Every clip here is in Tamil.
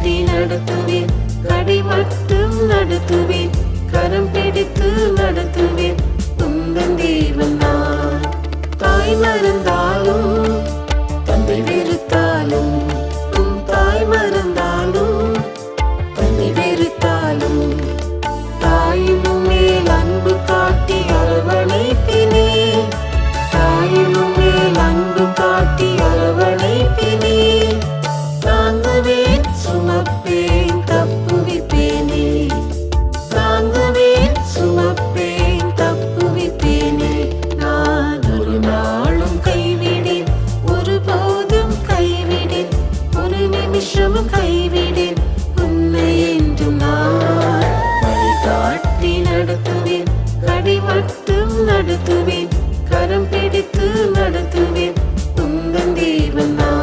வழிகாட்டி நடத்துவேன், கடை மட்டும் நடத்துவேன், கரம் பிடித்து நடத்துவேன், உந்தன் தேவன் நான். தாய் மறந்தாலும் தந்தை வெறுத்தாலும், உன் தாய் மறந்தாலும் தந்தை வெறுத்தாலும், தாயின் மேல் அன்பு காட்டி அரவணைப்பினே, தாயின் மேல் அன்பு காட்டி அரவணைப்பினே, தாங்குவேன் சுமப்பேன் தப்புவிப்பேனே, தாங்குவேன் சுமப்பேன் தப்புவிப்பேனே. நான் ஒரு நாளும் கைவிடேன், ஒருபோதும் கைவிடேன், ஒரு நிமிஷமும் கைவிடேன் உன்னை என்றும் நான். வழிகாட்டி நடத்துவேன், கடை மட்டும் நடத்துவேன், கரம் பிடித்து நடத்துவேன், உந்தன் தேவன் நான்.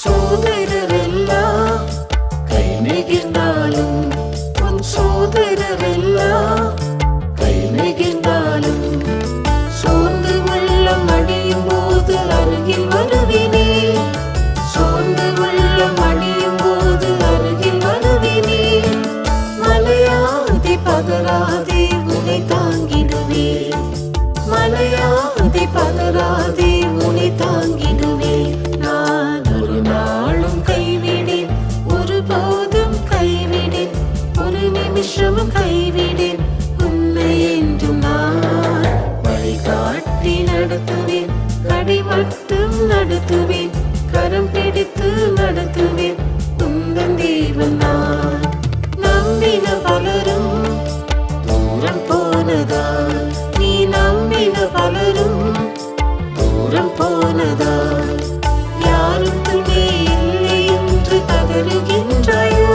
சோதரரெல்லாம் கை நெகிழ்ந்தாலும், உன் சோதரரெல்லாம் கை நெகிழ்ந்தாலும், சோர்ந்து உள்ளம் அடியும் போது அருகில் வருவினே, சோர்ந்து உள்ளம் அடியும் போது அருகில் வருவினே. மலையாதி பதறாதே உனை தாங்கிடுவே, மலையாதி பதறாதே உனை தாங்கிடுவே. நான் ஒரு நாளும் கைவிடேன், ஒருபோதும் கைவிடேன், ஒரு நிமிஷமும் கைவிடேன் உன்னை என்றும் நான். வழிகாட்டி நடத்துவேன், கடை மட்டும் நடத்துவேன், கரம் பிடித்து நடத்துவேன், உந்தன் தேவன் நான். நம்பின பலரும் தூரம் போனதா, நீ நம்பின பலரும் தூரம் போனதா, யாரும் துணை இல்லை என்று கதறுகின்றாயோ,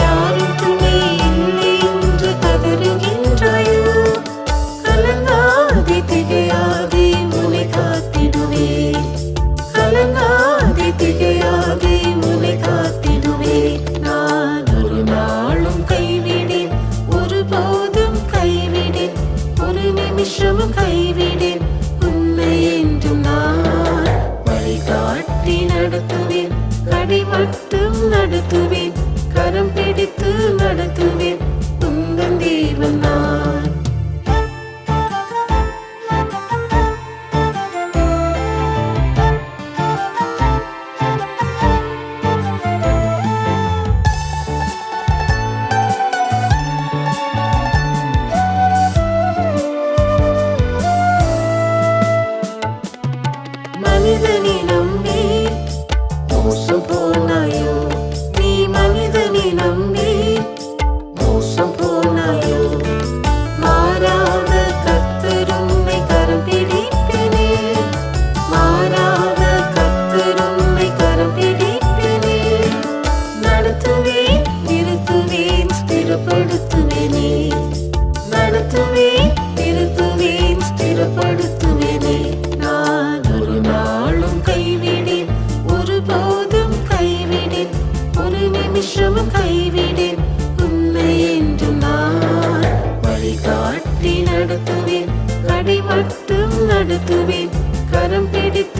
யாரும் துணை இல்லை என்று கதறுகின்றாயோ. கலங்காதே திகையாதே உன்னை காத்திடுவே, கலங்காதே திகையாதே உன்னை காத்திடுவே. நான் ஒரு நாளும் கைவிடேன், ஒருபோதும் கைவிடேன், ஒரு நிமிஷமும் கைவிடேன் உன்னை என்றும் நான். வழிகாட்டி நடத்துவேன், கடை மட்டும் நடத்துவேன், கரம் பிடித்து நடத்துவேன், உந்தன் தேவன் நான். மனிதனை நம்பி மோசம் போனாயோ, நீ மனிதனை நம்பி மோசம் போனாயோ. மாறாத கர்த்தர் உன்னை கரம் பிடிப்பேனே, மாறாத கர்த்தர் உன்னை கரம் பிடிப்பேனே. நடத்துவேன் நிறுத்துவேன் ஸ்திரப்படுத்துவேனே, நடத்துவேன் நிறுத்துவேன் ஸ்திரப்படுத்துவேனே. நான் ஒரு நாளும் கைவிடேன், ஒருபோதும் கைவிடேன், ஒரு நிமிஷமும் கைவிடேன் உன்னை என்றும் நான். வழிகாட்டி நடத்துவேன், கடை மட்டும் நடத்துவேன், கரம் பிடித்து